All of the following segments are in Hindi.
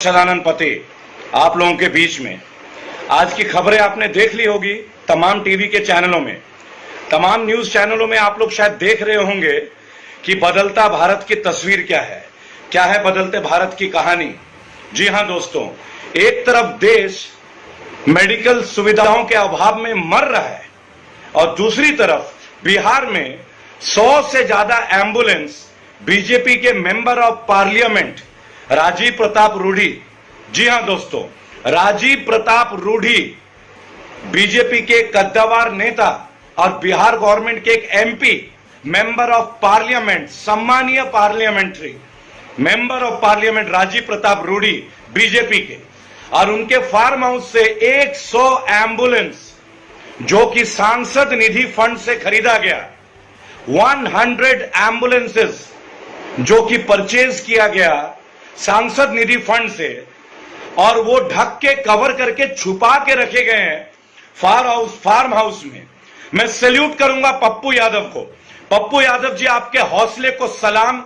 सदानंद पते आप लोगों के बीच में। आज की खबरें आपने देख ली होगी तमाम टीवी के चैनलों में, तमाम न्यूज चैनलों में आप लोग शायद देख रहे होंगे कि बदलता भारत की तस्वीर क्या है बदलते भारत की कहानी। जी हां दोस्तों, एक तरफ देश मेडिकल सुविधाओं के अभाव में मर रहा है और दूसरी तरफ बिहार में 100 से ज्यादा एम्बुलेंस बीजेपी के member of parliament Rajiv Pratap Rudy, जी हां दोस्तों, राजीव प्रताप रूढ़ी बीजेपी के कद्दावर नेता और बिहार गवर्नमेंट के एक एमपी, मेंबर ऑफ पार्लियामेंट, सम्मानीय parliamentary member of parliament Rajiv Pratap Rudy BJP के, और उनके फार्म हाउस से 100 एम्बुलेंस जो कि सांसद निधि फंड से खरीदा गया, 100 एम्बुलेंसेस जो कि परचेज किया गया सांसद निधि फंड से, और वो ढक के कवर करके छुपा के रखे गए हैं फार्म हाउस में। मैं सैल्यूट करूंगा पप्पू यादव को। पप्पू यादव जी, आपके हौसले को सलाम।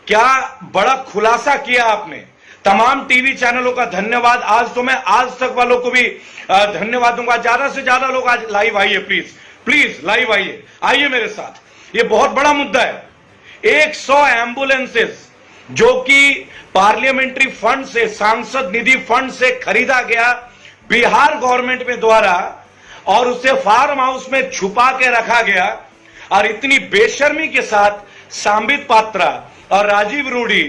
क्या बड़ा खुलासा किया आपने। तमाम टीवी चैनलों का धन्यवाद। आज तो मैं आज तक वालों को भी धन्यवाद दूंगा। ज्यादा से ज्यादा लोग आज लाइव आइए, प्लीज लाइव आइए मेरे साथ। ये बहुत बड़ा मुद्दा है। 100 एम्बुलेंसेस जो कि पार्लियामेंट्री फंड से, सांसद निधि फंड से खरीदा गया बिहार गवर्नमेंट में द्वारा, और उसे फार्म हाउस में छुपा के रखा गया, और इतनी बेशर्मी के साथ सांबित पात्रा और राजीव रूढ़ी,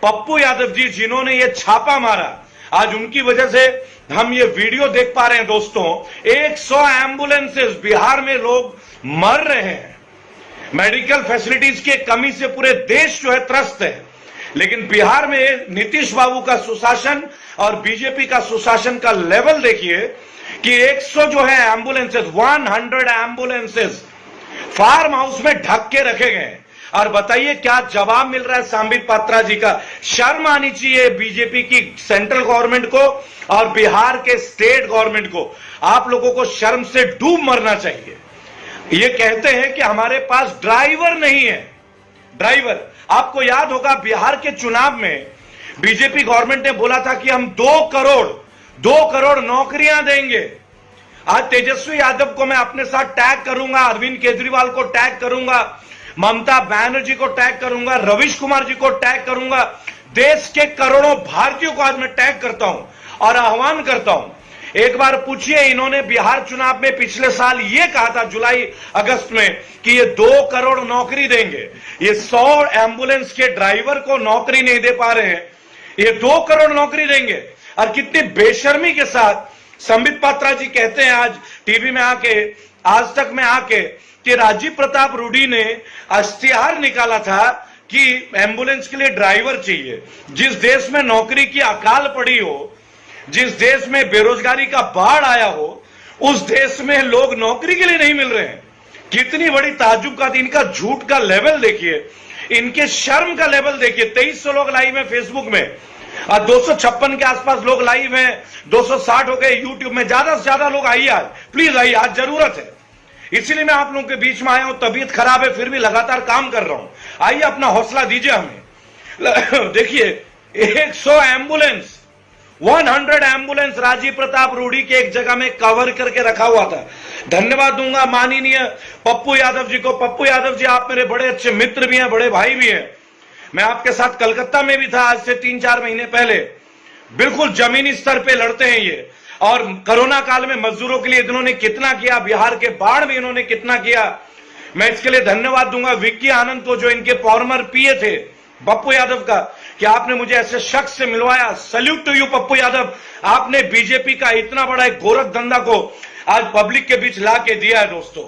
पप्पू यादव जी जिन्होंने ये छापा मारा, आज उनकी वजह से हम ये वीडियो देख पा रहे हैं दोस्तों। 100 एम्बुलेंसेस, बिहार में लोग मर रहे हैं। मेडिकल फैसिलिटीज की कमी से पूरे देश जो है त्रस्त है, लेकिन बिहार में नीतीश बाबू का सुशासन और बीजेपी का सुशासन का लेवल देखिए कि 100 जो है एम्बुलेंसेस, 100 एम्बुलेंसेस फार्म हाउस में ढक के रखे गए। और बताइए क्या जवाब मिल रहा है सांबित पात्रा जी का। शर्म आनी चाहिए बीजेपी की सेंट्रल गवर्नमेंट को और बिहार के स्टेट गवर्नमेंट को। आप लोगों को शर्म से डूब मरना चाहिए। ये कहते हैं कि हमारे पास ड्राइवर नहीं है। ड्राइवर, आपको याद होगा बिहार के चुनाव में बीजेपी गवर्नमेंट ने बोला था कि हम 2 करोड़ नौकरियां देंगे। आज तेजस्वी यादव को मैं अपने साथ टैग करूंगा, अरविंद केजरीवाल को टैग करूंगा, ममता बनर्जी को टैग करूंगा, रविश कुमार जी को टैग करूंगा, देश के करोड़ों भारतीयों को आज मैं टैग करता हूं और आह्वान करता हूं। एक बार पूछिए, इन्होंने बिहार चुनाव में पिछले साल ये कहा था जुलाई अगस्त में कि ये 2 करोड़ नौकरी देंगे। ये 100 एम्बुलेंस के ड्राइवर को नौकरी नहीं दे पा रहे हैं, ये 2 करोड़ नौकरी देंगे। और कितनी बेशर्मी के साथ संबित पात्रा जी कहते हैं आज टीवी में आके, आज तक में आके, कि राजीव प्रताप रूढ़ी ने इश्तिहार निकाला था कि एम्बुलेंस के लिए ड्राइवर चाहिए। जिस देश में नौकरी की अकाल पड़ी हो, जिस देश में बेरोजगारी का बाढ़ आया हो, उस देश में लोग नौकरी के लिए नहीं मिल रहे हैं। कितनी बड़ी ताज्जुब का, इनका झूठ का लेवल देखिए, इनके शर्म का लेवल देखिए। 2300 लोग लाइव हैं फेसबुक में और 256 के आसपास लोग लाइव हैं, 260 हो गए यूट्यूब में। ज्यादा से ज्यादा लोग आइए आज, प्लीज आइए, आज जरूरत है। इसीलिए मैं आप लोगों के बीच में आया हूं। तबीयत खराब है फिर भी लगातार काम कर रहा हूं। आइए, अपना हौसला दीजिए हमें। देखिए 100 एम्बुलेंस, 100 एम्बुलेंस राजीव प्रताप रूढ़ी के एक जगह में कवर करके रखा हुआ था। धन्यवाद दूंगा माननीय पप्पू यादव जी को। पप्पू यादव जी, आप मेरे बड़े अच्छे मित्र भी हैं, बड़े भाई भी हैं। मैं आपके साथ कलकत्ता में भी था आज से 3-4 महीने पहले। बिल्कुल जमीनी स्तर पे लड़ते हैं ये। और कोरोना काल में मजदूरों के लिए इन्होंने कितना किया, बिहार के बाढ़ में इन्होंने कितना किया। मैं इसके लिए धन्यवाद दूंगा विक्की आनंद को, जो इनके फॉर्मर पीए थे पप्पू यादव का, कि आपने मुझे ऐसे शख्स से मिलवाया। Salute to you Pappu Yadav. आपने बीजेपी का इतना बड़ा एक गोरख धंधा को आज पब्लिक के बीच ला के दिया है दोस्तों।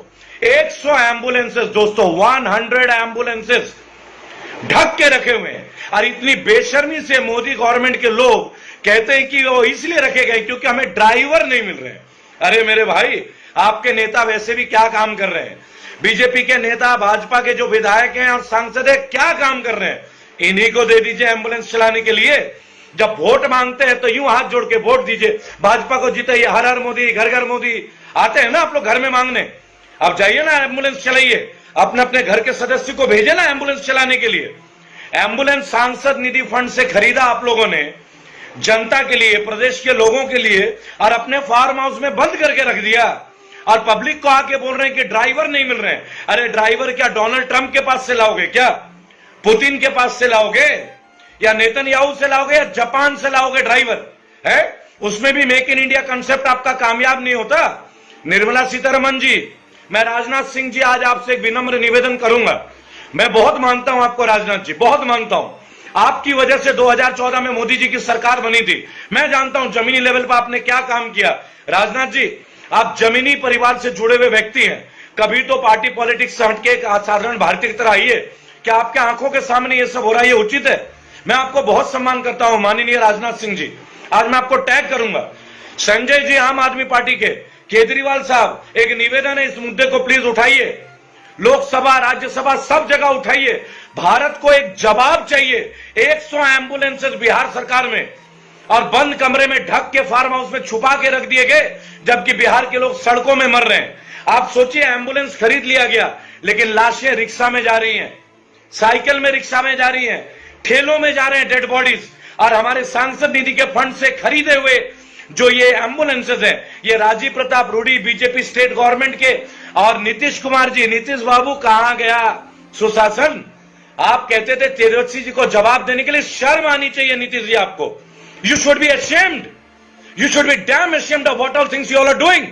100 एम्बुलेंसेस दोस्तों, 100 एम्बुलेंसेस ढक के रखे हुए हैं। और इतनी बेशर्मी से मोदी गवर्नमेंट के लोग कहते हैं कि वो इसलिए रखे गए क्योंकि हमें ड्राइवर नहीं मिल रहे हैं। अरे मेरे भाई, आपके नेता वैसे भी क्या काम कर रहे हैं। बीजेपी के नेता, भाजपा के जो विधायक हैं और सांसद है, क्या काम कर रहे हैं। इन्हीं को दे दीजिए एम्बुलेंस चलाने के लिए। जब वोट मांगते हैं तो यूं हाथ जोड़ के वोट दीजिए, भाजपा को जिताइए, हर हर मोदी, घर घर मोदी। आते हैं ना आप लोग घर में मांगने, अब जाइए ना एम्बुलेंस चलाइए, अपने अपने घर के सदस्य को भेजे ना एम्बुलेंस चलाने के लिए। एम्बुलेंस सांसद निधि फंड से खरीदा आप लोगों ने, जनता के लिए, प्रदेश के लोगों के लिए, और अपने फार्म हाउस में बंद करके रख दिया। और पब्लिक को आके बोल रहे हैं कि ड्राइवर नहीं मिल रहे हैं। अरे ड्राइवर क्या डोनाल्ड ट्रंप के पास से लाओगे, क्या पुतिन के पास से लाओगे, या नेतन्याहू से लाओगे, या जापान से लाओगे ड्राइवर है? उसमें भी मेक इन इंडिया कंसेप्ट आपका कामयाब नहीं होता। निर्मला सीतारमण जी, मैं राजनाथ सिंह जी आज आपसे एक विनम्र निवेदन करूंगा। मैं बहुत मानता हूं आपको राजनाथ जी, बहुत मानता हूं। आपकी वजह से 2014 में मोदी जी की सरकार बनी थी। मैं जानता हूं जमीनी लेवल पर आपने क्या काम किया। राजनाथ जी, आप जमीनी परिवार से जुड़े हुए व्यक्ति हैं, कभी तो पार्टी पॉलिटिक्स से हटके एक साधारण भारतीय की तरह आइए। क्या आपके आंखों के सामने ये सब हो रहा है, ये उचित है? मैं आपको बहुत सम्मान करता हूं माननीय राजनाथ सिंह जी। आज मैं आपको टैग करूंगा। संजय जी आम आदमी पार्टी के, केजरीवाल साहब, एक निवेदन है, इस मुद्दे को प्लीज उठाइए। लोकसभा, राज्यसभा, सब जगह उठाइए। भारत को एक जवाब चाहिए। 100 एम्बुलेंसेस बिहार सरकार में और बंद कमरे में ढक के फार्म हाउस में छुपा के रख दिए गए, जबकि बिहार के लोग सड़कों में मर रहे हैं। आप सोचिए, एम्बुलेंस खरीद लिया गया, लेकिन लाशें रिक्शा में जा रही हैं, साइकिल में रिक्शा में जा रही हैं, ठेलों में जा रहे हैं डेड बॉडीज। और हमारे सांसद निधि के फंड से खरीदे हुए जो ये एम्बुलेंसेस हैं, ये Rajiv Pratap Rudy, BJP state government के, और नीतीश कुमार जी, नीतीश बाबू कहां गया सुशासन? आप कहते थे तेजस्वी जी को जवाब देने के लिए। शर्म आनी चाहिए नीतीश जी आपको। You should be ashamed, you should be damn ashamed of what all things you all are doing.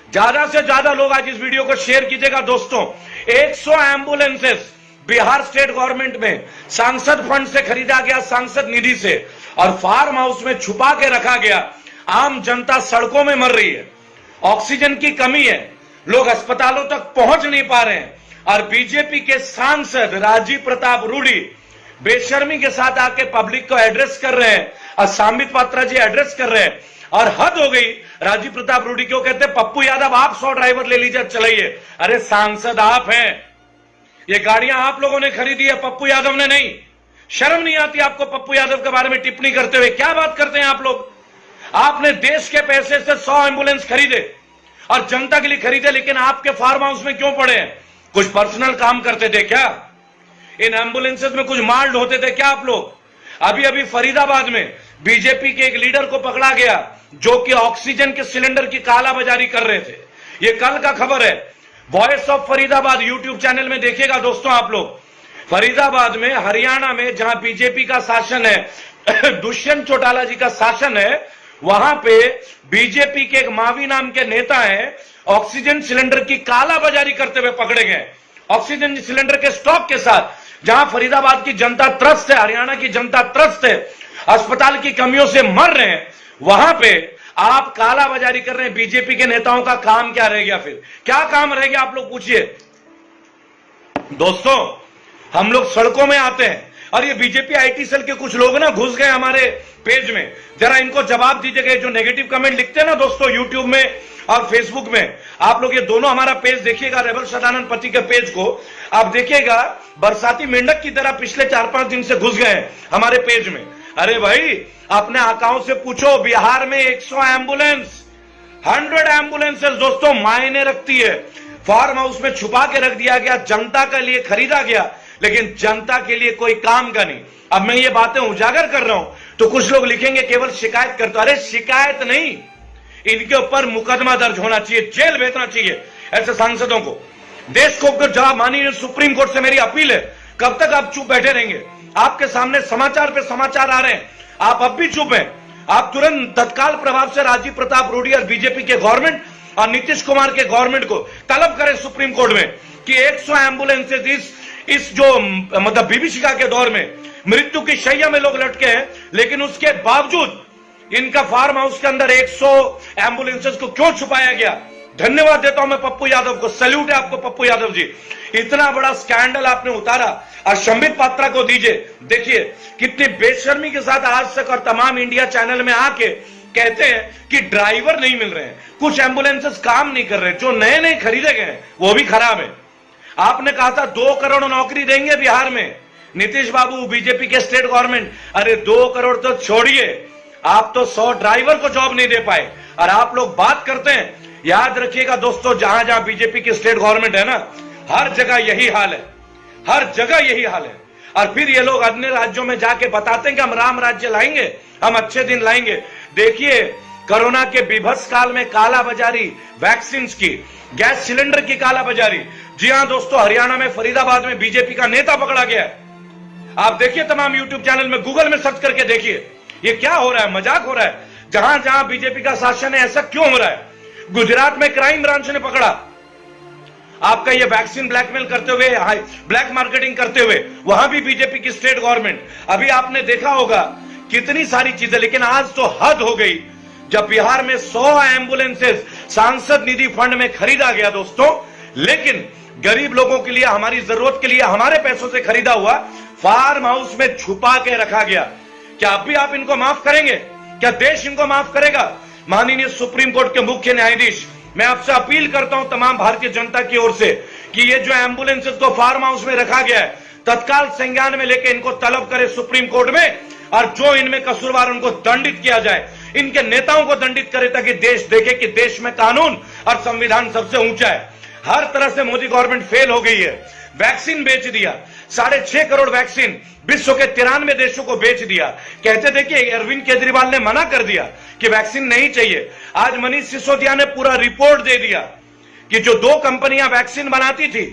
ज्यादा से ज्यादा लोग आज इस वीडियो को शेयर कीजिएगा दोस्तों। 100 एम्बुलेंसेस बिहार स्टेट गवर्नमेंट में सांसद फंड से खरीदा गया, सांसद निधि से, और फार्म हाउस में छुपा के रखा गया। आम जनता सड़कों में मर रही है, ऑक्सीजन की कमी है, लोग अस्पतालों तक पहुंच नहीं पा रहे हैं। और बीजेपी के सांसद राजीव प्रताप रूडी बेशर्मी के साथ आके पब्लिक को एड्रेस कर रहे हैं, और संबित पात्रा जी एड्रेस कर रहे हैं। और हद हो गई। राजीव प्रताप रूडी क्यों कहते हैं, पप्पू यादव आप 100 ड्राइवर ले लीजिए, चलाइए। अरे सांसद आप हैं, ये गाड़ियां आप लोगों ने खरीदी है, पप्पू यादव ने नहीं। शर्म नहीं आती आपको पप्पू यादव के बारे में टिप्पणी करते हुए? क्या बात करते हैं आप लोग? आपने देश के पैसे से 100 एम्बुलेंस खरीदे और जनता के लिए खरीदे, लेकिन आपके फार्म हाउस में क्यों पड़े हैं? कुछ पर्सनल काम करते थे क्या? इन एम्बुलेंसेस में कुछ माल ढोते थे क्या आप लोग? अभी अभी फरीदाबाद में बीजेपी के एक लीडर को पकड़ा गया, जो कि ऑक्सीजन के सिलेंडर की कालाबाजारी कर रहे थे। ये कल का खबर है, voice of Faridabad YouTube channel में देखिएगा दोस्तों आप लोग। फरीदाबाद में, हरियाणा में, जहां बीजेपी का शासन है, दुष्यंत चौटाला जी का शासन है, वहां पे बीजेपी के एक मावी नाम के नेता हैं, ऑक्सीजन सिलेंडर की कालाबाजारी करते हुए पकड़े गए। ऑक्सीजन सिलेंडर के स्टॉक के साथ, जहां फरीदाबाद की जनता त्रस्त है, हरियाणा की जनता त्रस्त है, अस्पताल की कमियों से मर रहे हैं, वहां पे आप कालाबाजारी कर रहे हैं। बीजेपी के नेताओं का काम क्या रह गया? फिर क्या काम रह गया आप लोग पूछिए दोस्तों। हम लोग सड़कों में आते हैं, और ये बीजेपी आईटी सेल के कुछ लोग ना घुस गए हमारे पेज में। जरा इनको जवाब दीजिएगा, जो नेगेटिव कमेंट लिखते हैं ना दोस्तों यूट्यूब में और फेसबुक में। आप लोग ये दोनों हमारा पेज देखिएगा, रेबल सदानंद पति के पेज को आप देखिएगा। बरसाती मेंढक की तरह पिछले 4-5 दिन से घुस गए हमारे पेज में। अरे भाई, अपने आकाओं से पूछो, बिहार में 100 एम्बुलेंस, 100 एम्बुलेंसेस दोस्तों मायने रखती है। फार्म हाउस में छुपा के रख दिया गया, जनता के लिए खरीदा गया, लेकिन जनता के लिए कोई काम का नहीं। अब मैं ये बातें उजागर कर रहा हूं तो कुछ लोग लिखेंगे केवल शिकायत करते। अरे शिकायत नहीं, इनके ऊपर मुकदमा दर्ज होना चाहिए, जेल भेजना चाहिए ऐसे सांसदों को। देश को जवाब, माननीय सुप्रीम कोर्ट से मेरी अपील है, कब तक आप चुप बैठे रहेंगे? आपके सामने समाचार पे समाचार आ रहे हैं, आप अब भी चुप हैं। आप तुरंत तत्काल प्रभाव से राजीव प्रताप रूडी और बीजेपी के गवर्नमेंट और नीतीश कुमार के गवर्नमेंट को तलब करें सुप्रीम कोर्ट में कि 100 एम्बुलेंसेज इस जो मतलब विभीषिका के दौर में मृत्यु की शैया में लोग लटके हैं, लेकिन उसके बावजूद इनका फार्म हाउस के अंदर 100 एम्बुलेंसेज को क्यों छुपाया गया? धन्यवाद देता हूं मैं पप्पू यादव को, सैल्यूट है आपको पप्पू यादव जी। इतना बड़ा स्कैंडल आपने उतारा और संबित पात्रा को दीजिए। देखिए कितनी बेशर्मी के साथ आज तक और तमाम इंडिया चैनल में आके कहते हैं कि ड्राइवर नहीं मिल रहे हैं, कुछ एम्बुलेंसेस काम नहीं कर रहे, जो नए नए खरीदे गए हैं वो भी खराब है। आपने कहा था 2 करोड़ नौकरी देंगे बिहार में, नीतीश बाबू बीजेपी के स्टेट गवर्नमेंट। अरे 2 करोड़ तो छोड़िए, आप तो 100 ड्राइवर को जॉब नहीं दे पाए। और आप लोग बात करते हैं, याद रखिएगा दोस्तों, जहां जहां बीजेपी की स्टेट गवर्नमेंट है ना, हर जगह यही हाल है, हर जगह यही हाल है। और फिर ये लोग अन्य राज्यों में जाके बताते हैं कि हम राम राज्य लाएंगे, हम अच्छे दिन लाएंगे। देखिए, कोरोना के बीभत्स काल में कालाबाजारी, वैक्सीन की, गैस सिलेंडर की कालाबाजारी। जी हां दोस्तों, हरियाणा में फरीदाबाद में बीजेपी का नेता पकड़ा गया है। आप देखिए, तमाम यूट्यूब चैनल में, गूगल में सर्च करके देखिए, ये क्या हो रहा है, मजाक हो रहा है। जहां जहां बीजेपी का शासन है, ऐसा क्यों हो रहा है? गुजरात में क्राइम ब्रांच ने पकड़ा आपका ये वैक्सीन ब्लैकमेल करते हुए, ब्लैक मार्केटिंग करते हुए, वहां भी बीजेपी की स्टेट गवर्नमेंट। अभी आपने देखा होगा कितनी सारी चीजें, लेकिन आज तो हद हो गई जब बिहार में 100 एम्बुलेंसेस सांसद निधि फंड में खरीदा गया दोस्तों, लेकिन गरीब लोगों के लिए, हमारी जरूरत के लिए, हमारे पैसों से खरीदा हुआ फार्म हाउस में छुपा के रखा गया। क्या अब भी आप इनको माफ करेंगे? क्या देश इनको माफ करेगा? माननीय सुप्रीम कोर्ट के मुख्य न्यायाधीश, मैं आपसे अपील करता हूं तमाम भारतीय जनता की ओर से कि ये जो एम्बुलेंसेस को फार्म हाउस में रखा गया है, तत्काल संज्ञान में लेके इनको तलब करे सुप्रीम कोर्ट में, और जो इनमें कसूरवार उनको दंडित किया जाए, इनके नेताओं को दंडित करे, ताकि देश देखे कि देश में कानून और संविधान सबसे ऊंचा है। हर तरह से मोदी गवर्नमेंट फेल हो गई है। वैक्सीन बेच दिया, 6.5 करोड़ वैक्सीन विश्व के 93 देशों को बेच दिया। कहते थे कि अरविंद केजरीवाल ने मना कर दिया कि वैक्सीन नहीं चाहिए। आज मनीष सिसोदिया ने पूरा रिपोर्ट दे दिया कि जो 2 कंपनियां वैक्सीन बनाती थी,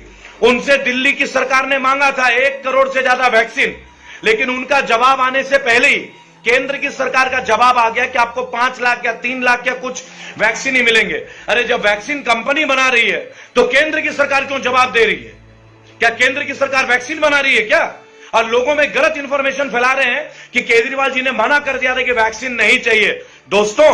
उनसे दिल्ली की सरकार ने मांगा था 1 करोड़ से ज्यादा वैक्सीन, लेकिन उनका जवाब आने से पहले ही केंद्र की सरकार का जवाब आ गया कि आपको 5 लाख या 3 लाख या कुछ वैक्सीन ही मिलेंगे। अरे, जब वैक्सीन कंपनी बना रही है तो केंद्र की सरकार क्यों जवाब दे रही है? क्या केंद्र की सरकार वैक्सीन बना रही है क्या? और लोगों में गलत इंफॉर्मेशन फैला रहे हैं कि केजरीवाल जी ने मना कर दिया था कि वैक्सीन नहीं चाहिए। दोस्तों,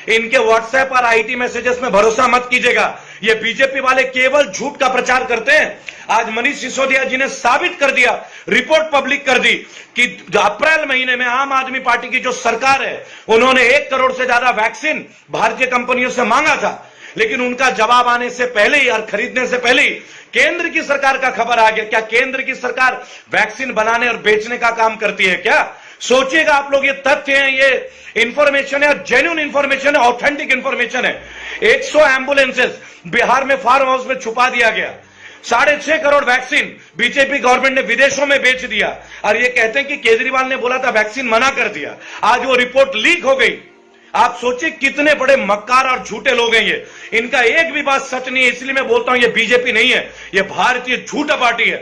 इनके व्हाट्सएप और आईटी मैसेजेस में भरोसा मत कीजिएगा। ये बीजेपी वाले केवल झूठ का प्रचार करते हैं। आज मनीष सिसोदिया जी ने साबित कर दिया, रिपोर्ट पब्लिक कर दी कि अप्रैल महीने में आम आदमी पार्टी की जो सरकार है, उन्होंने 1 करोड़ से ज्यादा वैक्सीन भारतीय कंपनियों से मांगा था, लेकिन उनका जवाब आने से पहले ही और खरीदने से पहले ही केंद्र की सरकार का खबर आ गया। क्या केंद्र की सरकार वैक्सीन बनाने और बेचने का काम करती है क्या? सोचिएगा आप लोग, ये तथ्य है, ये इंफॉर्मेशन है, जेन्युइन इंफॉर्मेशन है, ऑथेंटिक इंफॉर्मेशन है। 100 एम्बुलेंसेस बिहार में फार्म हाउस में छुपा दिया गया। 6.5 करोड़ वैक्सीन बीजेपी गवर्नमेंट ने विदेशों में बेच दिया, और ये कहते हैं कि केजरीवाल ने बोला था, वैक्सीन मना कर दिया। आज वो रिपोर्ट लीक हो गई। आप सोचिए कितने बड़े मक्कार और झूठे लोग हैं ये। इनका एक भी बात सच नहीं है, इसलिए मैं बोलता हूं ये बीजेपी नहीं है, ये भारतीय झूठा पार्टी है,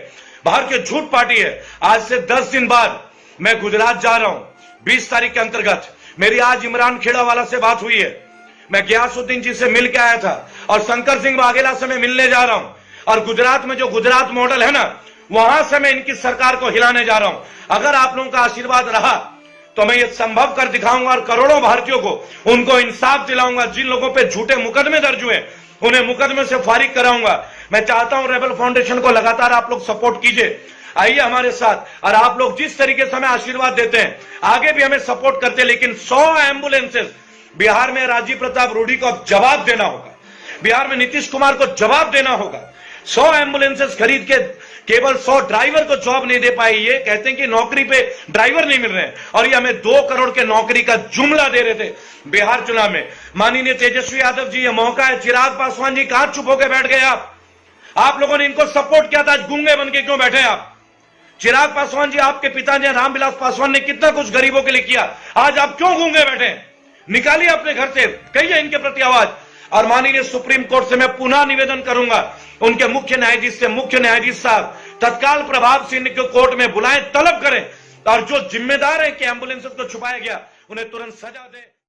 भारतीय झूठ पार्टी है। आज से 10 दिन बाद मैं गुजरात जा रहा हूं, 20 तारीख के अंतर्गत। मेरी आज इमरान खेड़ावाला से बात हुई है, मैं गयासुद्दीन जी से मिल के आया था, और शंकर सिंह वाघेला से मैं मिलने जा रहा हूं। और गुजरात में जो गुजरात मॉडल है ना, वहां से मैं इनकी सरकार को हिलाने जा रहा हूं। अगर आप लोगों का आशीर्वाद रहा तो मैं ये संभव कर दिखाऊंगा, और करोड़ों भारतीयों को उनको इंसाफ दिलाऊंगा। जिन लोगों पे झूठे मुकदमे दर्ज हुए, उन्हें मुकदमे से फारिग कराऊंगा। मैं चाहता हूं रेबल फाउंडेशन को लगातार आप लोग सपोर्ट कीजिए, आइए हमारे साथ। और आप लोग जिस तरीके से हमें आशीर्वाद देते हैं, आगे भी हमें सपोर्ट करते हैं, लेकिन 100 एम्बुलेंसेस बिहार में राजीव प्रताप रूडी को अब जवाब देना होगा, बिहार में नीतीश कुमार को जवाब देना होगा। 100 एम्बुलेंसेस खरीद के केवल 100 ड्राइवर को जॉब नहीं दे पाए। ये कहते हैं कि नौकरी पे ड्राइवर नहीं मिल रहे हैं, और ये हमें 2 करोड़ के नौकरी का जुमला दे रहे थे बिहार चुनाव में। माननीय तेजस्वी यादव जी, ये मौका है। चिराग पासवान जी, कहां चुप होकर बैठ गए आप लोगों ने इनको सपोर्ट किया था, आज गूंगे बन के क्यों बैठे आप? चिराग पासवान जी, आपके पिताजी रामविलास पासवान ने कितना कुछ गरीबों के लिए किया, आज आप क्यों गूंगे बैठे? निकालिए अपने घर से, कहिए इनके प्रति आवाज। और माननीय सुप्रीम कोर्ट से मैं पुनः निवेदन करूंगा, उनके मुख्य न्यायाधीश से, मुख्य न्यायाधीश साहब तत्काल प्रभाव से इनको कोर्ट में बुलाएं, तलब करें, और जो जिम्मेदार है कि एम्बुलेंसेस को छुपाया गया, उन्हें तुरंत सजा दें।